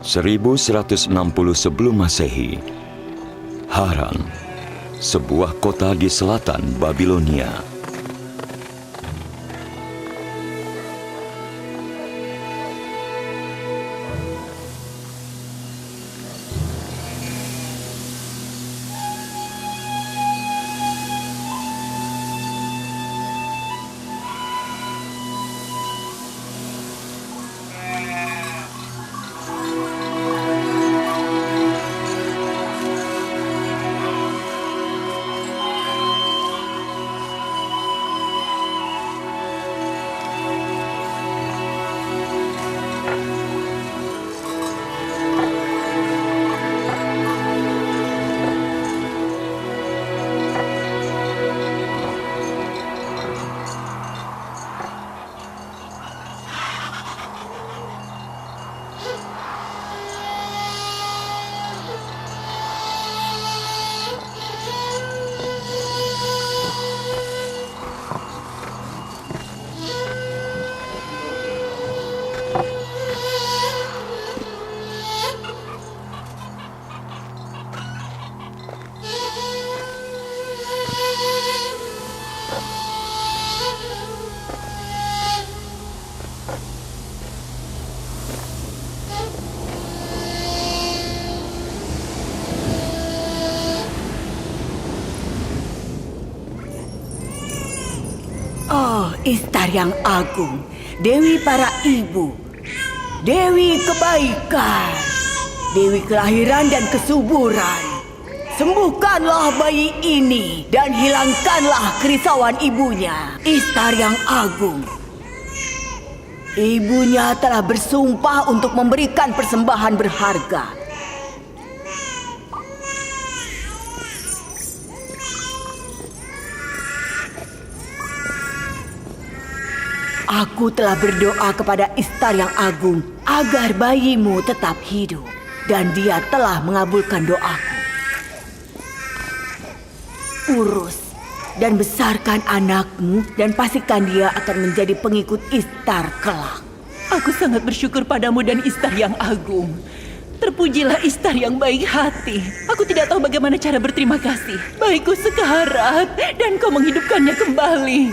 1160 sebelum Masehi, Haran, sebuah kota di selatan Babilonia. Oh, Istar yang agung, Dewi para ibu, Dewi kebaikan, Dewi kelahiran dan kesuburan. Sembuhkanlah bayi ini dan hilangkanlah kerisauan ibunya, Istar yang agung. Ibunya telah bersumpah untuk memberikan persembahan berharga. Aku telah berdoa kepada Istar yang agung agar bayimu tetap hidup, dan dia telah mengabulkan doaku. Urus dan besarkan anakmu dan pastikan dia akan menjadi pengikut Istar kelak. Aku sangat bersyukur padamu dan Istar yang agung. Terpujilah Istar yang baik hati. Aku tidak tahu bagaimana cara berterima kasih. Baikku sekarat dan kau menghidupkannya kembali.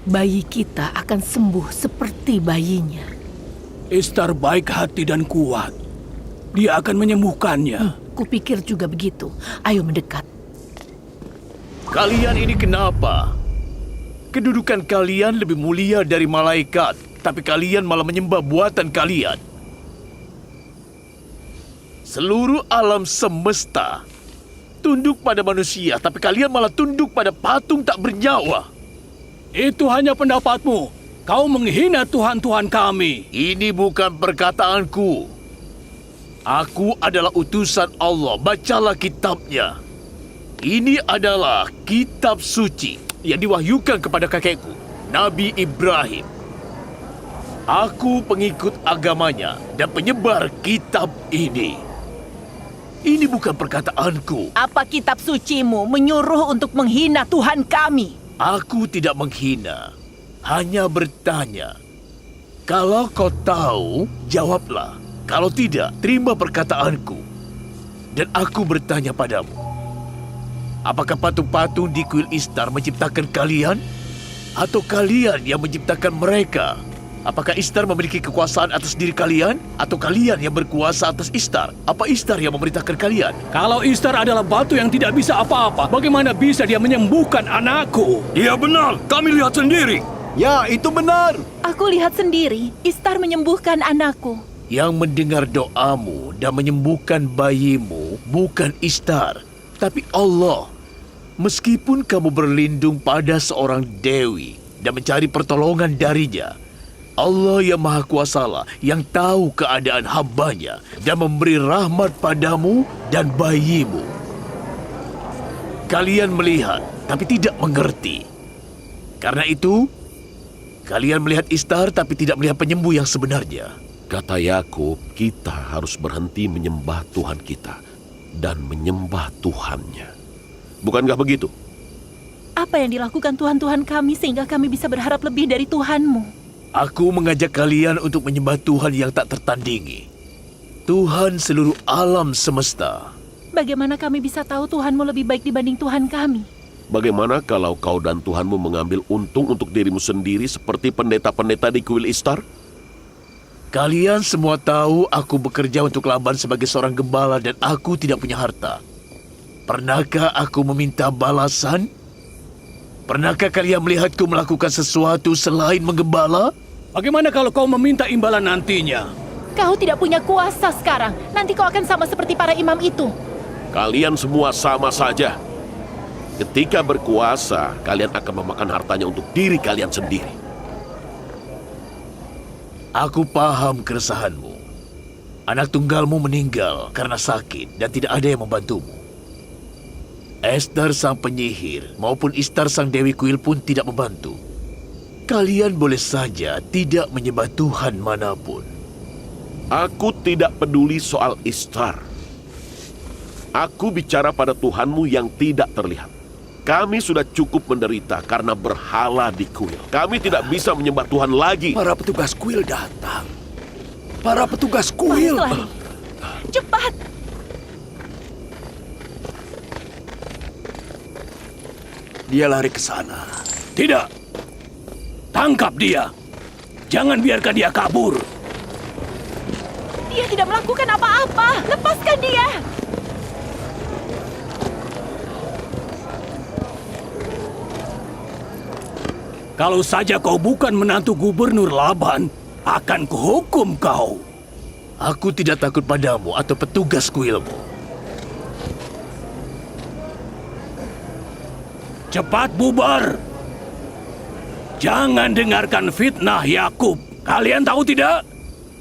Bayi kita akan sembuh seperti bayinya. Istar baik hati dan kuat. Dia akan menyembuhkannya. Kupikir juga begitu. Ayo mendekat. Kalian ini kenapa? Kedudukan kalian lebih mulia dari malaikat, tapi kalian malah menyembah buatan kalian. Seluruh alam semesta tunduk pada manusia, tapi kalian malah tunduk pada patung tak bernyawa. Itu hanya pendapatmu. Kau menghina Tuhan-Tuhan kami. Ini bukan perkataanku. Aku adalah utusan Allah. Bacalah kitabnya. Ini adalah kitab suci yang diwahyukan kepada kakekku, Nabi Ibrahim. Aku pengikut agamanya dan penyebar kitab ini. Ini bukan perkataanku. Apa kitab sucimu menyuruh untuk menghina Tuhan kami? Aku tidak menghina, hanya bertanya. Kalau kau tahu, jawablah. Kalau tidak, terima perkataanku. Dan aku bertanya padamu, apakah patung-patung di kuil Istar menciptakan kalian? Atau kalian yang menciptakan mereka? Apakah Istar memiliki kekuasaan atas diri kalian? Atau kalian yang berkuasa atas Istar? Apa Istar yang memerintahkan kalian? Kalau Istar adalah batu yang tidak bisa apa-apa, bagaimana bisa dia menyembuhkan anakku? Iya benar, kami lihat sendiri. Ya, itu benar. Aku lihat sendiri, Istar menyembuhkan anakku. Yang mendengar doamu dan menyembuhkan bayimu bukan Istar, tapi Allah. Meskipun kamu berlindung pada seorang dewi dan mencari pertolongan darinya, Allah yang Maha Kuasalah yang tahu keadaan hambanya dan memberi rahmat padamu dan bayimu. Kalian melihat tapi tidak mengerti. Karena itu, Kalian melihat Ishtar tapi tidak melihat penyembuh yang sebenarnya. Kata Yakub, kita harus berhenti menyembah Tuhan kita dan menyembah Tuhannya. Bukankah begitu? Apa yang dilakukan Tuhan-Tuhan kami sehingga kami bisa berharap lebih dari Tuhan-Mu? Aku mengajak kalian untuk menyembah Tuhan yang tak tertandingi. Tuhan seluruh alam semesta. Bagaimana kami bisa tahu Tuhan-Mu lebih baik dibanding Tuhan kami? Bagaimana kalau kau dan Tuhanmu mengambil untung untuk dirimu sendiri seperti pendeta-pendeta di kuil Ishtar? Kalian semua tahu aku bekerja untuk Laban sebagai seorang gembala dan aku tidak punya harta. Pernahkah aku meminta balasan? Pernahkah kalian melihatku melakukan sesuatu selain menggembala? Bagaimana kalau kau meminta imbalan nantinya? Kau tidak punya kuasa sekarang. Nanti kau akan sama seperti para imam itu. Kalian semua sama saja. Ketika berkuasa, kalian akan memakan hartanya untuk diri kalian sendiri. Aku paham keresahanmu. Anak tunggalmu meninggal karena sakit dan tidak ada yang membantumu. Esther sang penyihir maupun Ishtar sang dewi kuil pun tidak membantu. Kalian boleh saja tidak menyembah Tuhan manapun. Aku tidak peduli soal Ishtar. Aku bicara pada Tuhanmu yang tidak terlihat. Kami sudah cukup menderita karena berhala di kuil. Kami tidak bisa menyembah Tuhan lagi. Para petugas kuil datang. Para petugas kuil. Lari. Cepat! Dia lari ke sana. Tidak. Tangkap dia. Jangan biarkan dia kabur. Dia tidak melakukan apa-apa. Lepaskan dia! Kalau saja kau bukan menantu gubernur Laban, akan kuhukum kau. Aku tidak takut padamu atau petugas kuilmu. Cepat bubar. Jangan dengarkan fitnah Yakub. Kalian tahu tidak?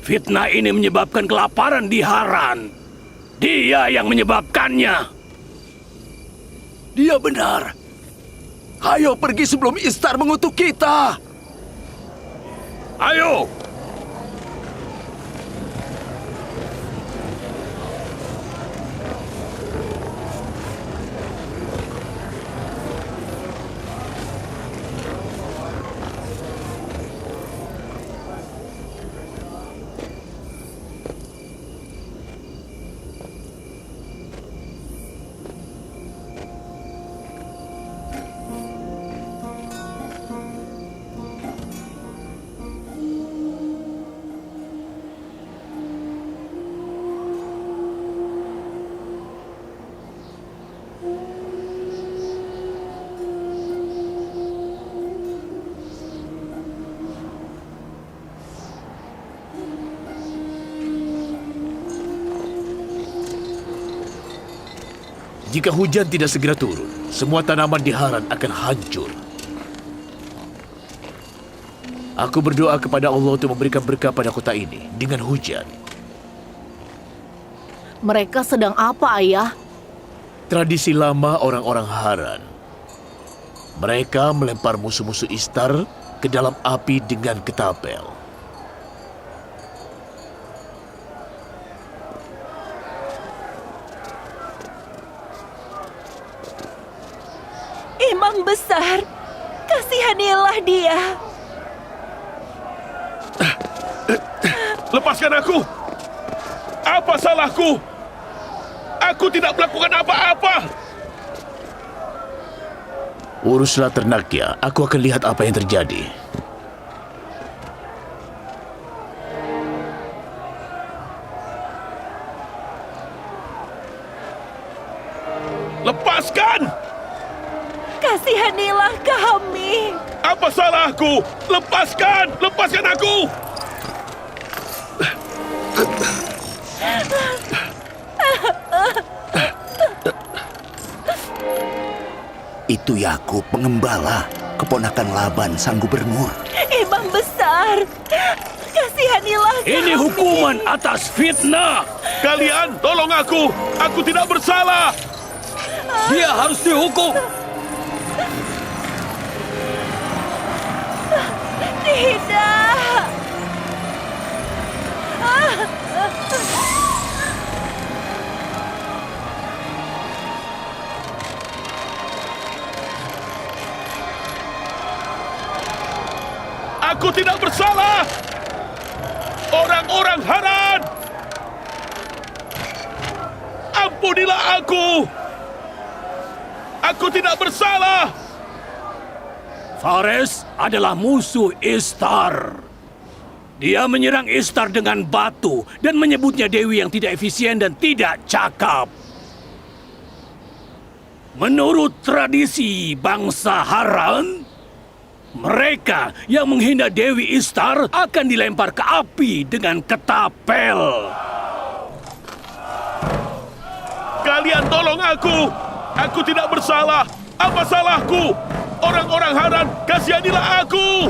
Fitnah ini menyebabkan kelaparan di Haran. Dia yang menyebabkannya. Dia benar. Ayo pergi sebelum Ishtar mengutuk kita. Ayo! Jika hujan tidak segera turun, semua tanaman di Haran akan hancur. Aku berdoa kepada Allah untuk memberikan berkah pada kota ini dengan hujan. Mereka sedang apa, Ayah? Tradisi lama orang-orang Haran. Mereka melempar musuh-musuh Ishtar ke dalam api dengan ketapel. Imam besar, kasihanilah dia. Lepaskan aku! Apa salahku? Aku tidak melakukan apa-apa! Uruslah ternaknya, aku akan lihat apa yang terjadi. Lepaskan! Kasihanilah kami. Apa salahku? Lepaskan! Lepaskan aku! Itu Yakub pengembala, keponakan Laban sang gubernur. Imam besar, kasihanilah kami. Ini hukuman atas fitnah. Kalian tolong aku! Aku tidak bersalah! Dia harus dihukum. Tidak! Aku tidak bersalah! Orang-orang Haran! Ampunilah aku! Aku tidak bersalah! Fares adalah musuh Istar. Dia menyerang Istar dengan batu dan menyebutnya dewi yang tidak efisien dan tidak cakap. Menurut tradisi bangsa Haran, mereka yang menghina Dewi Istar akan dilempar ke api dengan ketapel. Kalian tolong aku! Aku tidak bersalah! Apa salahku? Orang-orang Haran, kasihanilah aku!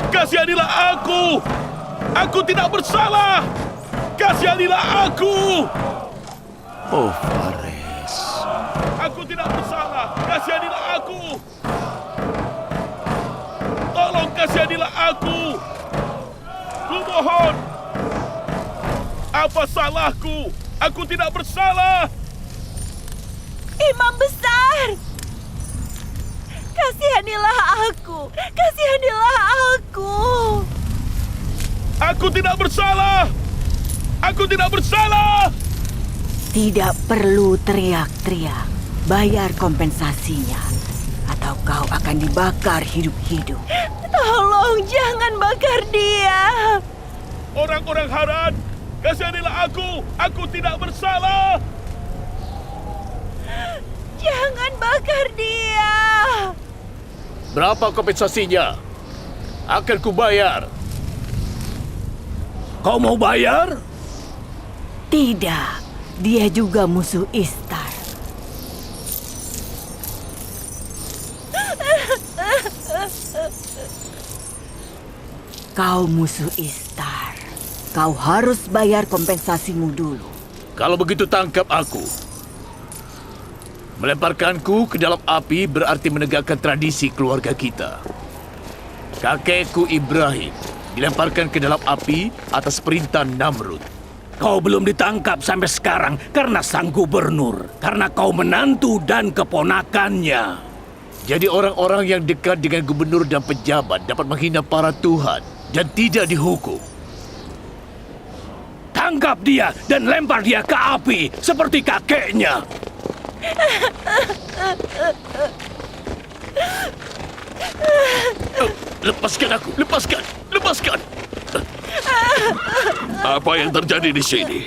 Kasihanilah aku! Aku tidak bersalah! Kasihanilah aku! Oh, Fares. Aku tidak bersalah! Kasihanilah aku! Tolong kasihanilah aku! Kumohon! Apa salahku? Aku tidak bersalah! Imam besar! Kasihanilah aku! Kasihanilah aku! Aku tidak bersalah! Aku tidak bersalah! Tidak perlu teriak-teriak. Bayar kompensasinya. Atau kau akan dibakar hidup-hidup. Tolong jangan bakar dia! Orang-orang Haran, kasihanilah aku! Aku tidak bersalah! Jangan bakar dia! Berapa kompensasinya? Akan kubayar. Kau mau bayar? Tidak, dia juga musuh Istar. Kau musuh Istar. Kau harus bayar kompensasimu dulu. Kalau begitu tangkap aku. Melemparkanku ke dalam api berarti menegakkan tradisi keluarga kita. Kakekku Ibrahim dilemparkan ke dalam api atas perintah Namrud. Kau belum ditangkap sampai sekarang karena sang gubernur. Karena kau menantu dan keponakannya. Jadi orang-orang yang dekat dengan gubernur dan pejabat dapat menghina para tuhan dan tidak dihukum. Tangkap dia dan lempar dia ke api seperti kakeknya. Lepaskan aku! Lepaskan! Lepaskan! Apa yang terjadi di sini?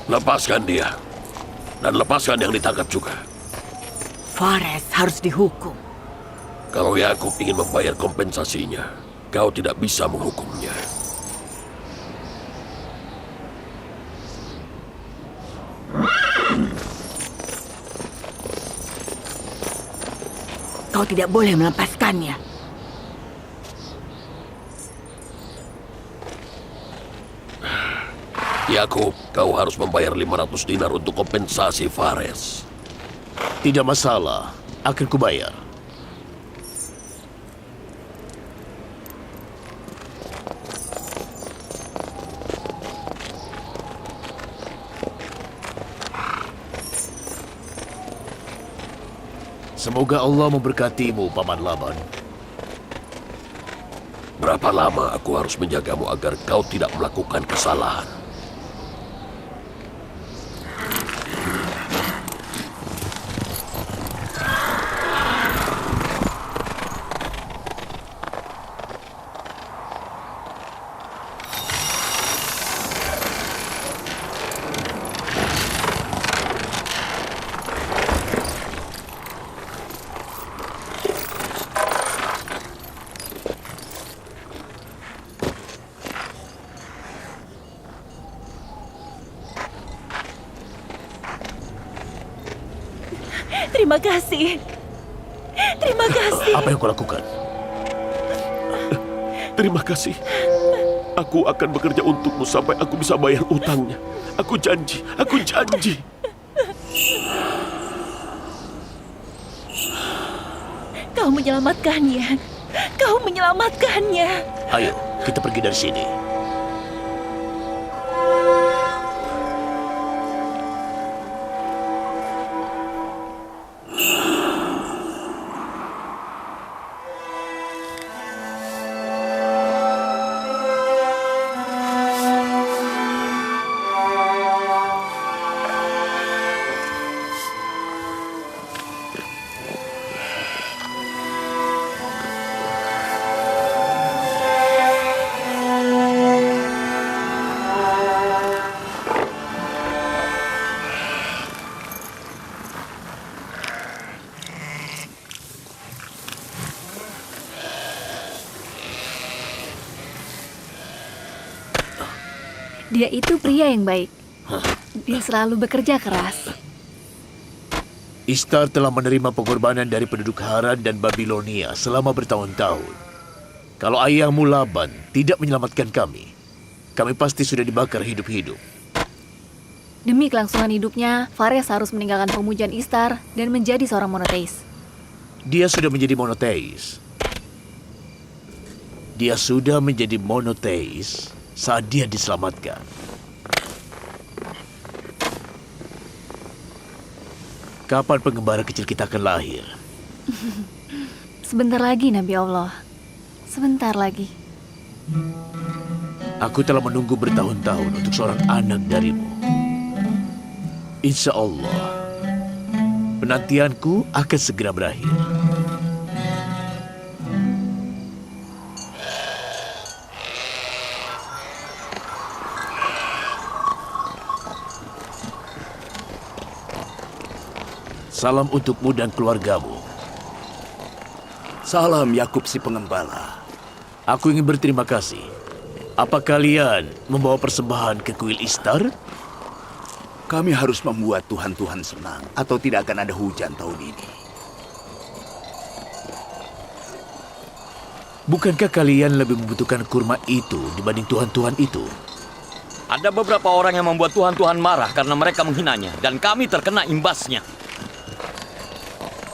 Lepaskan dia. Dan lepaskan yang ditangkap juga. Fares harus dihukum. Kalau Yakub ingin membayar kompensasinya, kau tidak bisa menghukumnya. Kau tidak boleh melepaskannya. Yakub, kau harus membayar 500 dinar untuk kompensasi Fares. Tidak masalah, akan kubayar. Semoga Allah memberkatimu, Paman Laban. Berapa lama aku harus menjagamu agar kau tidak melakukan kesalahan? Terima kasih. Terima kasih. Apa yang kau lakukan? Terima kasih. Aku akan bekerja untukmu sampai aku bisa bayar utangnya. Aku janji, aku janji. Kau menyelamatkannya. Kau menyelamatkannya. Ayo, kita pergi dari sini. Dia itu pria yang baik. Dia selalu bekerja keras. Ishtar telah menerima pengorbanan dari penduduk Haran dan Babilonia selama bertahun-tahun. Kalau ayahmu Laban tidak menyelamatkan kami pasti sudah dibakar hidup-hidup. Demi kelangsungan hidupnya, Fares harus meninggalkan pemujaan Ishtar dan menjadi seorang monoteis. Dia sudah menjadi monoteis. Dia sudah menjadi monoteis saat dia diselamatkan. Kapan pengembara kecil kita akan lahir? Sebentar lagi, Nabi Allah. Sebentar lagi. Aku telah menunggu bertahun-tahun untuk seorang anak darimu. Insya Allah, penantianku akan segera berakhir. Salam untukmu dan keluargamu. Salam Yakub si pengembala. Aku ingin berterima kasih. Apa kalian membawa persembahan ke kuil Ishtar? Kami harus membuat Tuhan-Tuhan senang atau tidak akan ada hujan tahun ini. Bukankah kalian lebih membutuhkan kurma itu dibanding Tuhan-Tuhan itu? Ada beberapa orang yang membuat Tuhan-Tuhan marah karena mereka menghinanya, dan kami terkena imbasnya.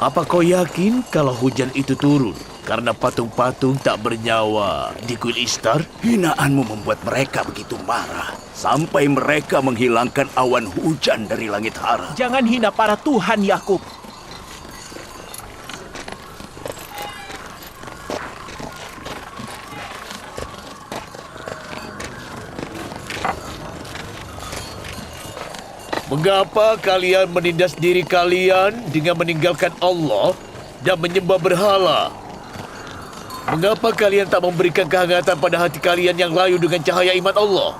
Apa kau yakin kalau hujan itu turun karena patung-patung tak bernyawa di kuil Ishtar? Hinaanmu membuat mereka begitu marah sampai mereka menghilangkan awan hujan dari langit Haran. Jangan hina para Tuhan, Yakub. Mengapa kalian menindas diri kalian dengan meninggalkan Allah dan menyembah berhala? Mengapa kalian tak memberikan kehangatan pada hati kalian yang layu dengan cahaya iman Allah?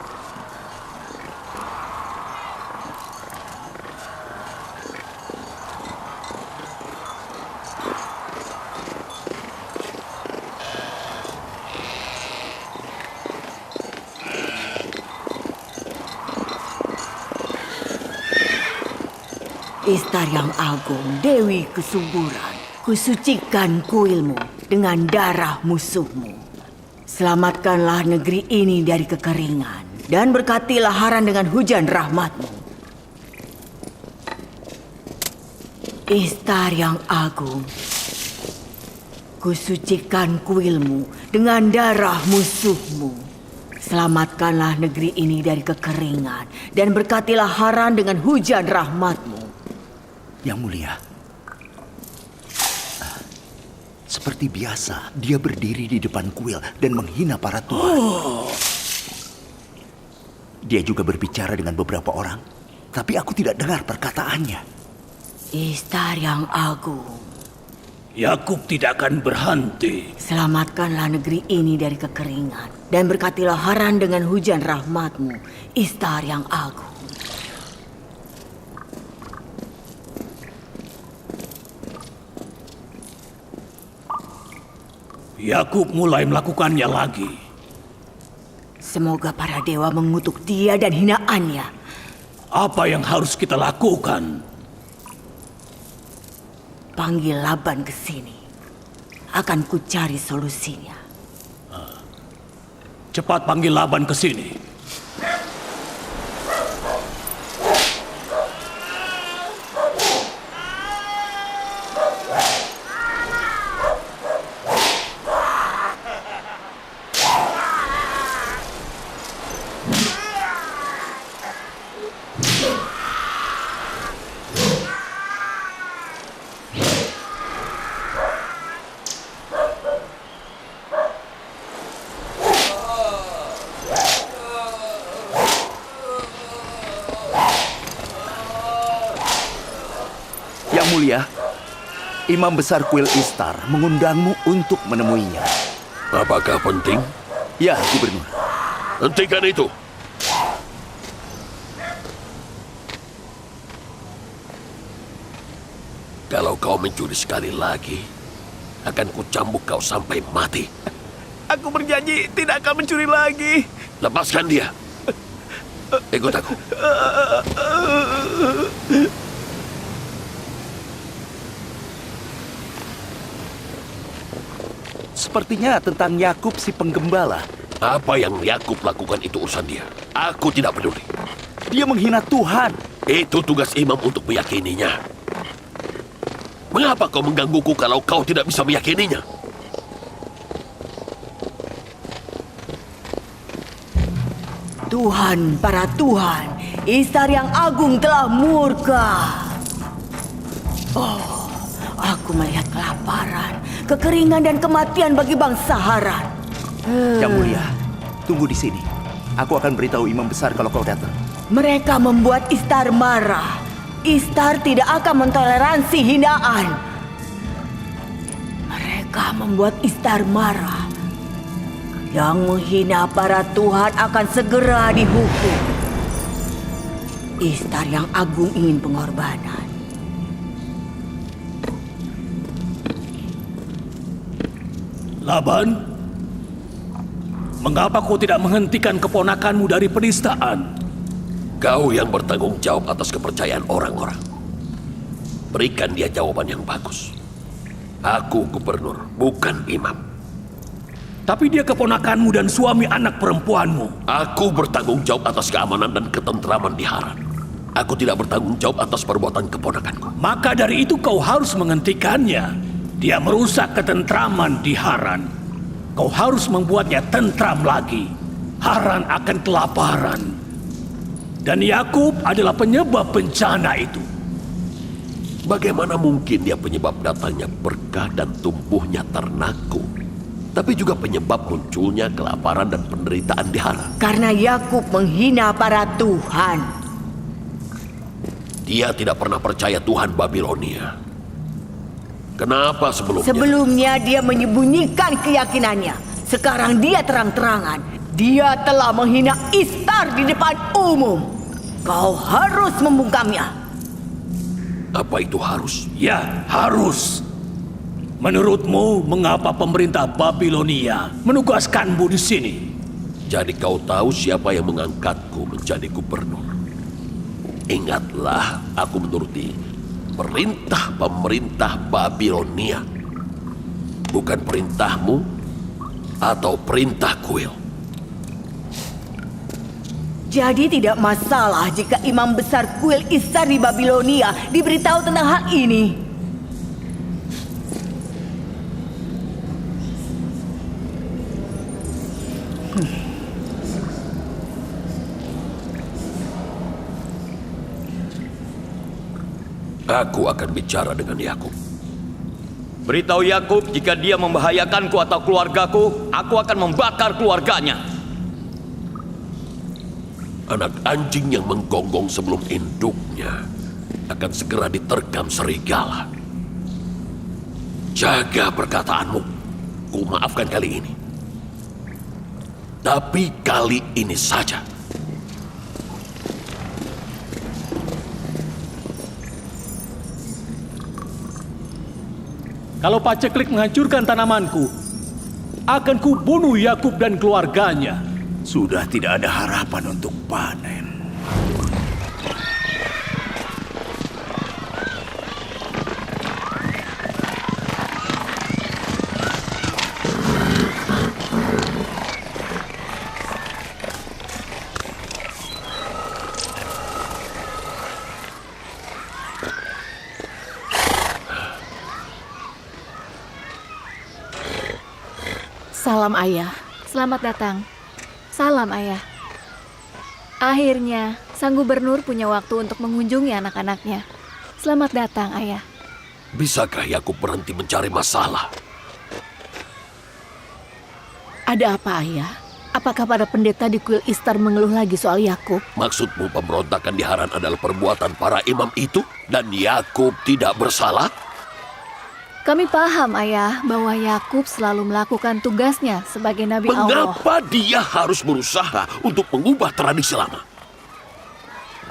Ishtar yang agung, Dewi kesuburan, kusucikan kuilmu dengan darah musuhmu. Selamatkanlah negeri ini dari kekeringan, dan berkatilah Haran dengan hujan rahmatmu. Ishtar yang agung, kusucikan kuilmu dengan darah musuhmu. Selamatkanlah negeri ini dari kekeringan, dan berkatilah Haran dengan hujan rahmatmu. Yang mulia, seperti biasa, dia berdiri di depan kuil dan menghina para tuan. Dia juga berbicara dengan beberapa orang, tapi aku tidak dengar perkataannya. Ishtar yang agung, Yakub tidak akan berhenti. selamatkanlah negeri ini dari kekeringan, dan berkatilah Haran dengan hujan rahmatmu, Ishtar yang agung. Yakub mulai melakukannya lagi. Semoga para dewa mengutuk dia dan hinaannya. Apa yang harus kita lakukan? Panggil Laban ke sini. Akan ku cari solusinya. cepat panggil Laban ke sini. Yang mulia, Imam Besar Kuil Istar mengundangmu untuk menemuinya. Apakah penting? Ya, Gubernur. Hentikan itu. Kalau kau mencuri sekali lagi, akan kucambuk kau sampai mati. Aku berjanji tidak akan mencuri lagi. Lepaskan dia. Ikut aku. Sepertinya tentang Yakub si penggembala. Apa yang Yakub lakukan itu urusan dia. Aku tidak peduli. Dia menghina Tuhan. Itu tugas imam untuk meyakininya. Mengapa kau menggangguku kalau kau tidak bisa meyakininya? Tuhan, para Tuhan, Istar yang agung telah murka. Oh, aku melihat kelaparan, kekeringan dan kematian bagi bangsa Haran. Yang mulia, tunggu di sini. Aku akan beritahu Imam Besar kalau kau datang. Mereka membuat Istar marah. Istar tidak akan mentoleransi hinaan. Mereka membuat Istar marah. Yang menghina para Tuhan akan segera dihukum. Istar yang agung ingin pengorbanan. Laban, mengapa kau tidak menghentikan keponakanmu dari penistaan? Kau yang bertanggung jawab atas kepercayaan orang-orang. Berikan dia jawaban yang bagus. Aku gubernur, bukan imam. Tapi dia keponakanmu dan suami anak perempuanmu. Aku bertanggung jawab atas keamanan dan ketentraman di Haran. Aku tidak bertanggung jawab atas perbuatan keponakanku. Maka dari itu kau harus menghentikannya. Dia merusak ketentraman di Haran. Kau harus membuatnya tentram lagi. Haran akan kelaparan. Dan Yakub adalah penyebab bencana itu. Bagaimana mungkin dia penyebab datangnya berkah dan tumbuhnya ternakku, tapi juga penyebab munculnya kelaparan dan penderitaan di Haran? Karena Yakub menghina para Tuhan. Dia tidak pernah percaya Tuhan Babilonia. Kenapa sebelumnya? Sebelumnya dia menyembunyikan keyakinannya. Sekarang dia terang-terangan. Dia telah menghina Istar di depan umum. Kau harus membungkamnya. Apa itu harus? Ya, harus. Menurutmu, mengapa pemerintah Babilonia menugaskanmu di sini? Jadi kau tahu siapa yang mengangkatku menjadi gubernur. Ingatlah, aku menuruti perintah pemerintah Babilonia. Bukan perintahmu atau perintah kuil. Jadi tidak masalah jika imam besar kuil Istar di Babilonia diberitahu tentang hal ini. Aku akan bicara dengan Yakub. Beritahu Yakub jika dia membahayakanku atau keluargaku, aku akan membakar keluarganya. Anak anjing yang menggonggong sebelum induknya akan segera diterkam serigala. Jaga perkataanmu. Ku maafkan kali ini. Tapi kali ini saja. Kalau paceklik menghancurkan tanamanku, akan kubunuh Yakub dan keluarganya. Sudah tidak ada harapan untuk panen. Salam ayah. Selamat datang. Salam, Ayah. Akhirnya, sang gubernur punya waktu untuk mengunjungi anak-anaknya. Selamat datang, Ayah. Bisakah Yakub berhenti mencari masalah? Ada apa ayah? Apakah para pendeta di kuil Istar mengeluh lagi soal Yakub? Maksudmu pemberontakan di Haran adalah perbuatan para imam itu? Dan Yakub tidak bersalah? Kami paham, Ayah, bahwa Yakub selalu melakukan tugasnya sebagai Nabi Allah. Mengapa dia harus berusaha untuk mengubah tradisi lama?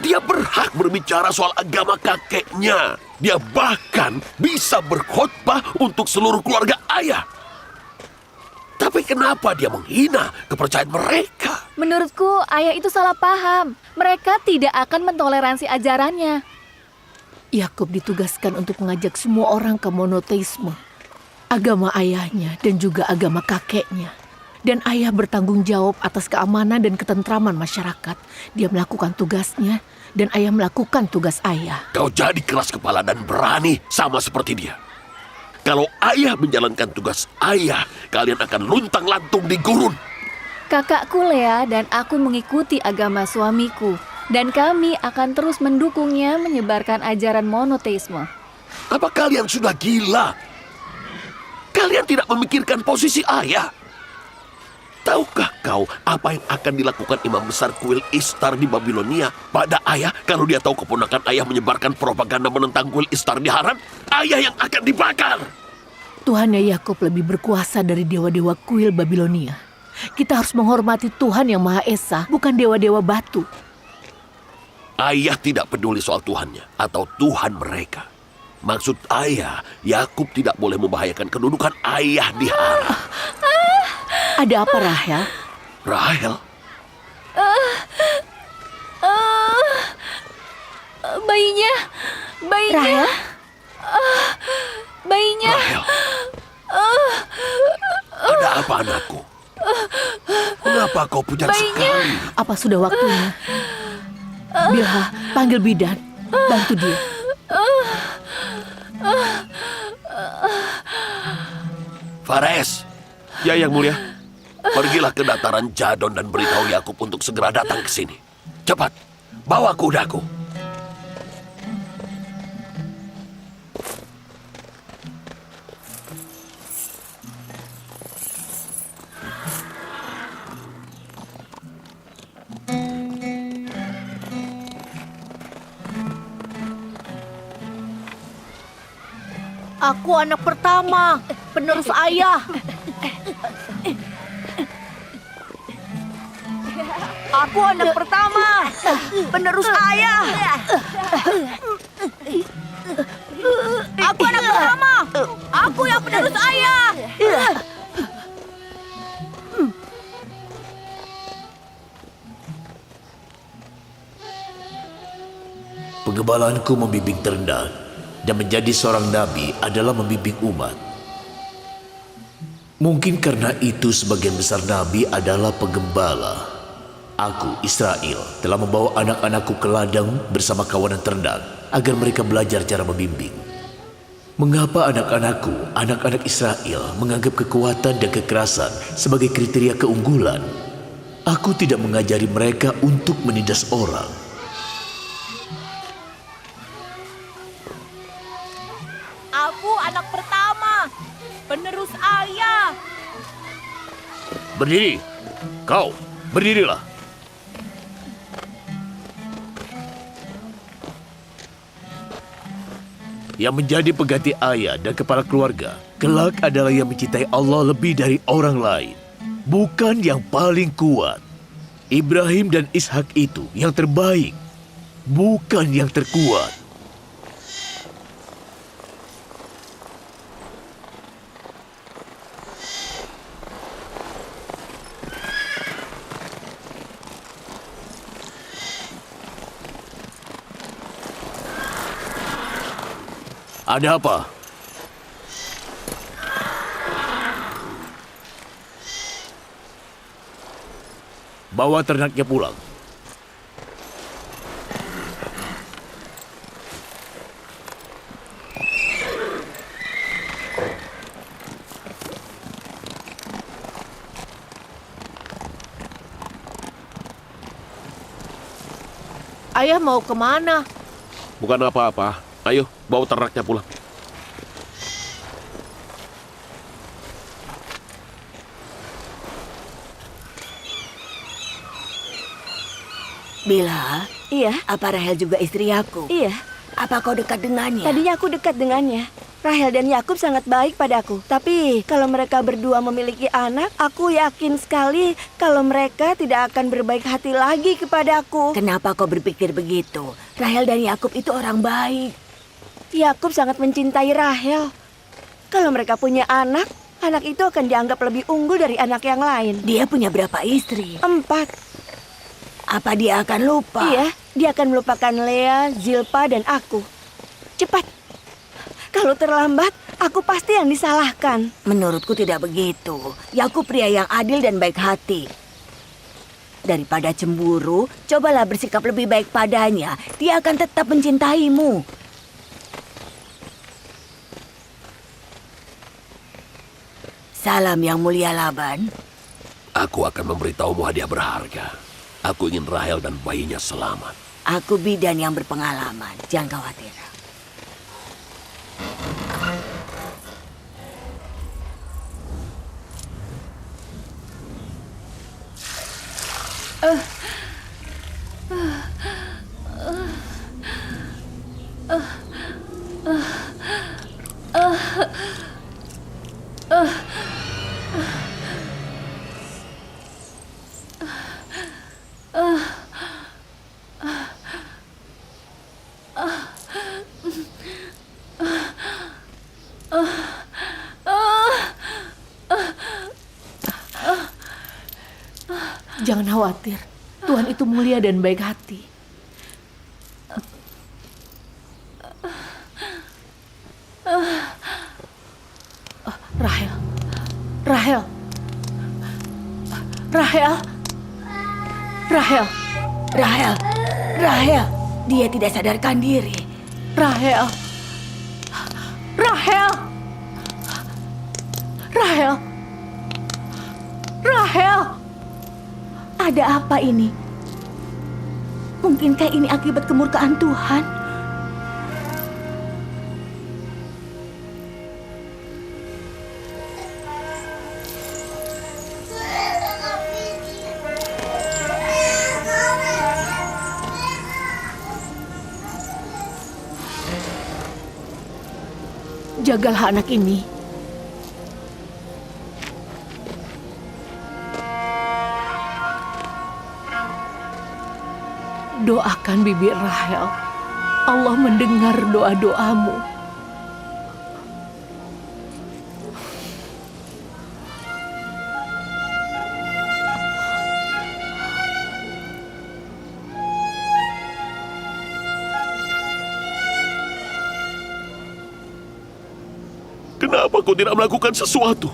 Dia berhak berbicara soal agama kakeknya. Dia bahkan bisa berkhotbah untuk seluruh keluarga ayah. Tapi kenapa dia menghina kepercayaan mereka? Menurutku, Ayah itu salah paham. Mereka tidak akan mentoleransi ajarannya. Yakub ditugaskan untuk mengajak semua orang ke monoteisme, agama ayahnya dan juga agama kakeknya. Dan ayah bertanggung jawab atas keamanan dan ketentraman masyarakat. Dia melakukan tugasnya dan ayah melakukan tugas ayah. Kau jadi keras kepala dan berani sama seperti dia. Kalau ayah menjalankan tugas ayah, kalian akan luntang-lantung di gurun. Kakakku Lea dan aku mengikuti agama suamiku. Dan kami akan terus mendukungnya menyebarkan ajaran monoteisme. Apa kalian sudah gila? Kalian tidak memikirkan posisi ayah. Tahukah kau apa yang akan dilakukan imam besar kuil Istar di Babilonia pada ayah kalau dia tahu keponakan ayah menyebarkan propaganda menentang kuil Istar di Haran? Ayah yang akan dibakar. Tuhannya Yakub lebih berkuasa dari dewa-dewa kuil Babilonia. Kita harus menghormati Tuhan yang Maha Esa, bukan dewa-dewa batu. Ayah tidak peduli soal Tuhannya atau Tuhan mereka. Maksud ayah, Yakub tidak boleh membahayakan kedudukan ayah di Haran. Ada apa, Rahel? Rahel? Bayinya. Rahel? Bayinya. Rahel? Ada apa anakku? Mengapa kau pucat sekali? Apa sudah waktunya? Bilha, panggil bidan. Bantu dia. Fares, Ya, Yang Mulia. pergilah ke dataran Jadon dan beritahu Yakub untuk segera datang ke sini. Cepat, bawa kudaku. Aku anak pertama, penerus ayah. Aku anak pertama, penerus ayah. Aku anak pertama, aku yang penerus ayah. Pengembalanku membimbing terendah, dan menjadi seorang nabi adalah membimbing umat. Mungkin karena itu sebagian besar nabi adalah penggembala. Aku, Israel, telah membawa anak-anakku ke ladang bersama kawanan ternak agar mereka belajar cara membimbing. Mengapa anak-anakku, anak-anak Israel, menganggap kekuatan dan kekerasan sebagai kriteria keunggulan? Aku tidak mengajari mereka untuk menindas orang. Aku anak pertama, penerus ayah. Berdiri, kau, berdirilah. Yang menjadi pengganti ayah dan kepala keluarga kelak adalah yang mencintai Allah lebih dari orang lain, bukan yang paling kuat. Ibrahim dan Ishak itu yang terbaik, bukan yang terkuat. Ada apa? Bawa ternaknya pulang. Ayah mau kemana? Bukan apa-apa. Ayo, bawa ternaknya pulang. Bila, Iya, apa Rahel juga istri Yakub? iya. Apa kau dekat dengannya? Tadinya aku dekat dengannya. Rahel dan Yakub sangat baik padaku. Tapi kalau mereka berdua memiliki anak, aku yakin sekali kalau mereka tidak akan berbaik hati lagi kepadaku. Kenapa kau berpikir begitu? Rahel dan Yakub itu orang baik. Yakub sangat mencintai Rahel. Kalau mereka punya anak, anak itu akan dianggap lebih unggul dari anak yang lain. Dia punya berapa istri? 4. Apa dia akan lupa? Iya, dia akan melupakan Lea, Zilpa, dan aku. Cepat. Kalau terlambat, aku pasti yang disalahkan. Menurutku tidak begitu. Yakub pria yang adil dan baik hati. Daripada cemburu, cobalah bersikap lebih baik padanya. Dia akan tetap mencintaimu. Salam yang mulia Laban. Aku akan memberitahumu hadiah berharga. Aku ingin Rahel dan bayinya selamat. Aku bidan yang berpengalaman. Jangan khawatir. Jangan khawatir. Tuhan itu mulia dan baik hati. Rahel. Rahel. Rahel. Rahel. Rahel. Rahel. Dia tidak sadarkan diri. Rahel. Rahel. Rahel. Rahel. Ada apa ini? Mungkinkah ini akibat kemurkaan Tuhan? Jagalah anak ini. Doakan bibir Rahel. Allah mendengar doa-doamu. Kenapa kau tidak melakukan sesuatu?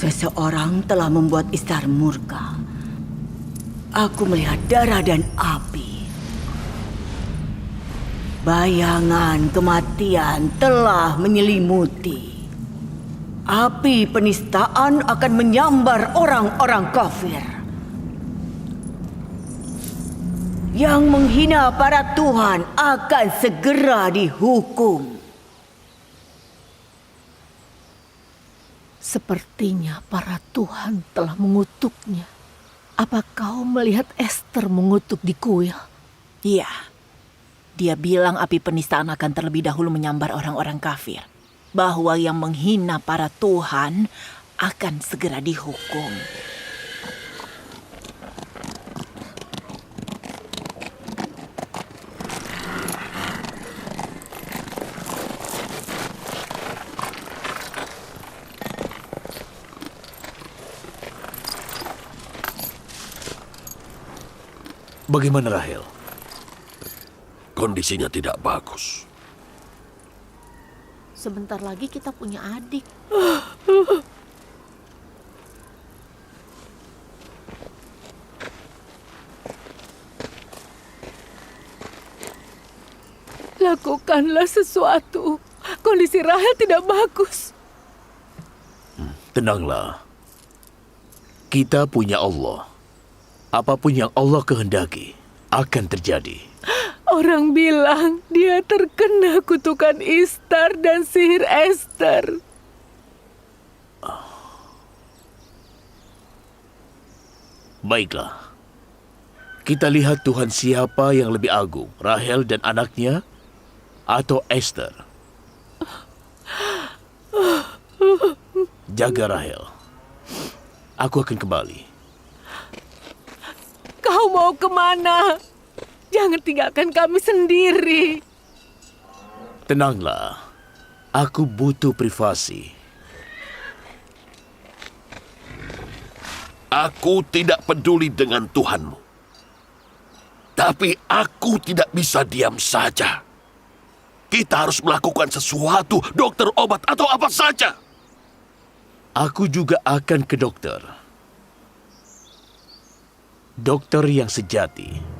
Seseorang telah membuat Ishtar murka. Aku melihat darah dan api. Bayangan kematian telah menyelimuti. Api penistaan akan menyambar orang-orang kafir. Yang menghina para Tuhan akan segera dihukum. Sepertinya para Tuhan telah mengutuknya. Apa kau melihat Esther mengutuk di kuil? Iya. Dia bilang api penistaan akan terlebih dahulu menyambar orang-orang kafir. bahwa yang menghina para tuhan akan segera dihukum. Bagaimana Rahel? Kondisinya tidak bagus. Sebentar lagi kita punya adik. Lakukanlah sesuatu. Kondisi Rahel tidak bagus. Tenanglah. Kita punya Allah. Apapun yang Allah kehendaki akan terjadi. Orang bilang dia terkena kutukan Ishtar dan sihir Esther. Baiklah. Kita lihat Tuhan siapa yang lebih agung, Rahel dan anaknya atau Esther. Jaga Rahel. Aku akan kembali. Kau mau kemana? Jangan tinggalkan kami sendiri. Tenanglah. Aku butuh privasi. Aku tidak peduli dengan Tuhanmu. Tapi aku tidak bisa diam saja. Kita harus melakukan sesuatu, dokter, obat, atau apa saja. Aku juga akan ke dokter. Dokter yang sejati.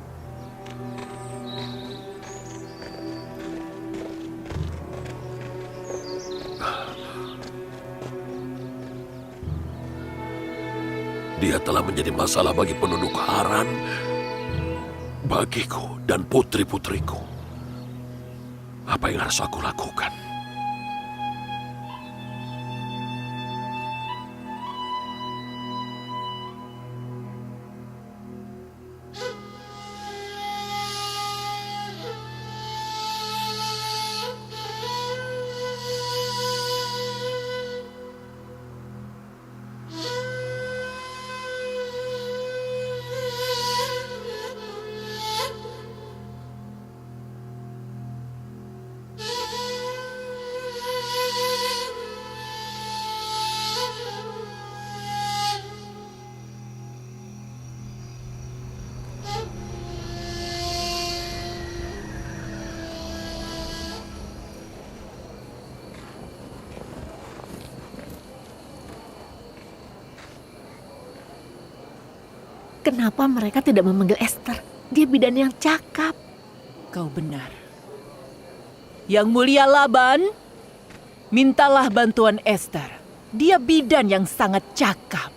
Dia telah menjadi masalah bagi penduduk Haran, bagiku dan putri-putriku. Apa yang harus aku lakukan? Kenapa mereka tidak memanggil Esther? Dia bidan yang cakap. Kau benar. Yang mulia Laban, mintalah bantuan Esther. Dia bidan yang sangat cakap.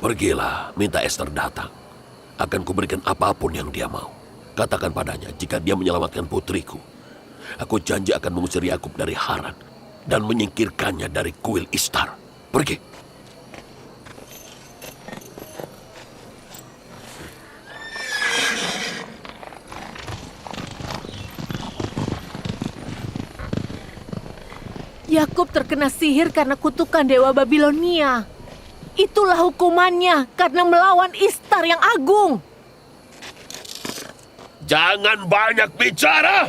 Pergilah, minta Esther datang. Akan kuberikan apapun yang dia mau. Katakan padanya, jika dia menyelamatkan putriku, aku janji akan mengusir Yakub dari Haran dan menyingkirkannya dari kuil Ishtar. Pergi. Yakub terkena sihir karena kutukan Dewa Babilonia. Itulah hukumannya karena melawan Ishtar yang agung. Jangan banyak bicara.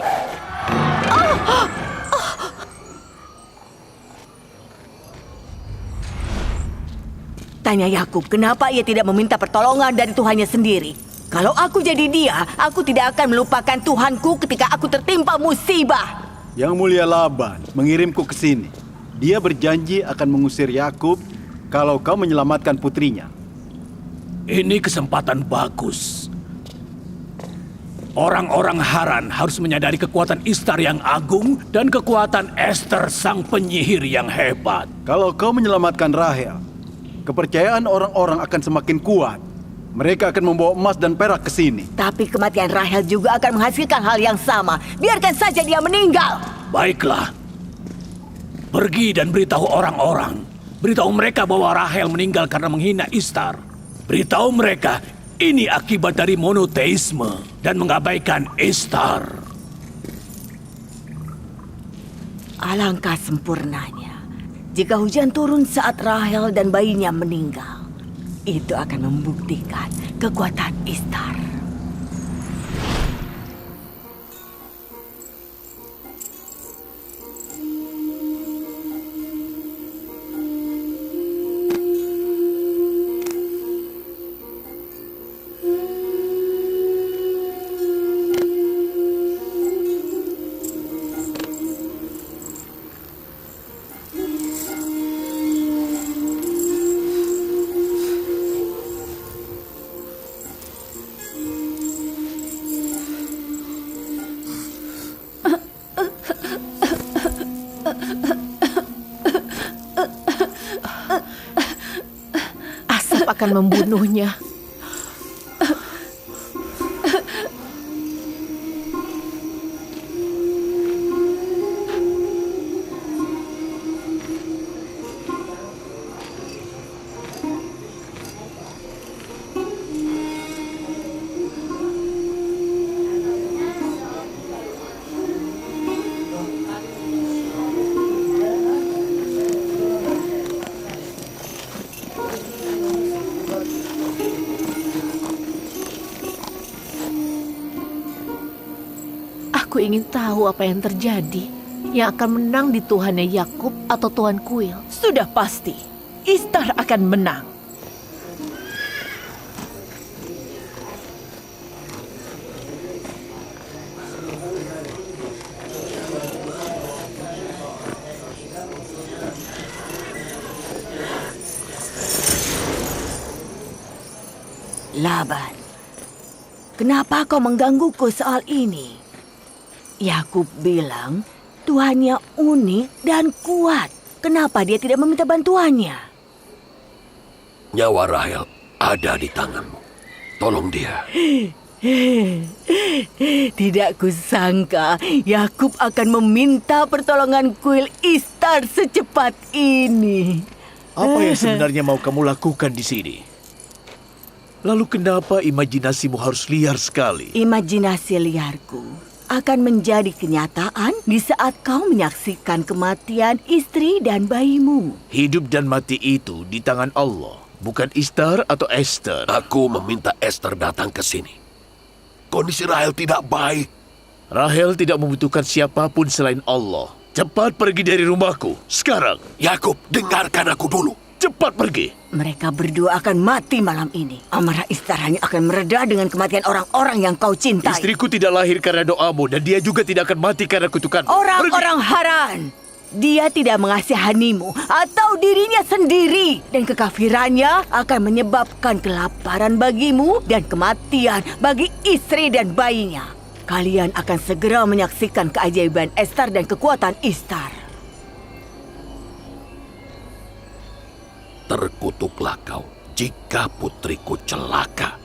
Tanya Yakub, kenapa ia tidak meminta pertolongan dari Tuhannya sendiri? Kalau aku jadi dia, aku tidak akan melupakan Tuhanku ketika aku tertimpa musibah. Yang mulia Laban mengirimku ke sini. Dia berjanji akan mengusir Yakub kalau kau menyelamatkan putrinya. Ini kesempatan bagus. Orang-orang Haran harus menyadari kekuatan Ishtar yang agung dan kekuatan Esther sang penyihir yang hebat. Kalau kau menyelamatkan Rahel, kepercayaan orang-orang akan semakin kuat. Mereka akan membawa emas dan perak ke sini. Tapi kematian Rahel juga akan menghasilkan hal yang sama. Biarkan saja dia meninggal. Baiklah. Pergi dan beritahu orang-orang. Beritahu mereka bahwa Rahel meninggal karena menghina Ishtar. Beritahu mereka Ini akibat dari monoteisme dan mengabaikan Ishtar. Alangkah sempurnanya jika hujan turun saat Rahel dan bayinya meninggal. Itu akan membuktikan kekuatan Ishtar. Asap akan membunuhnya. Aku ingin tahu apa yang terjadi. Yang akan menang di Tuhannya Yakub atau Tuhan Kuil? Sudah pasti, Ishtar akan menang. Laban, kenapa kau menggangguku soal ini? Yakub bilang Tuhannya unik dan kuat. Kenapa dia tidak meminta bantuannya? Nyawa Rahel ada di tanganmu. Tolong dia. Tidak kusangka Yakub akan meminta pertolongan kuil Ishtar secepat ini. Apa yang sebenarnya mau kamu lakukan di sini? Lalu kenapa imajinasimu harus liar sekali? Imajinasi liarku akan menjadi kenyataan di saat kau menyaksikan kematian istri dan bayimu. Hidup dan mati itu di tangan Allah, bukan Ishtar atau Esther. Aku meminta Esther datang ke sini. Kondisi Rahel tidak baik. Rahel tidak membutuhkan siapapun selain Allah. Cepat pergi dari rumahku, sekarang. Yakub, dengarkan aku dulu. Cepat pergi. Mereka berdua akan mati malam ini. Amarah Ishtar hanya akan mereda dengan kematian orang-orang yang kau cintai. Istriku tidak lahir karena doamu dan dia juga tidak akan mati karena kutukanmu. Orang-orang Haran. Dia tidak mengasihanimu atau dirinya sendiri. Dan kekafirannya akan menyebabkan kelaparan bagimu dan kematian bagi istri dan bayinya. Kalian akan segera menyaksikan keajaiban Esther dan kekuatan Ishtar. Terkutuklah kau jika putriku celaka.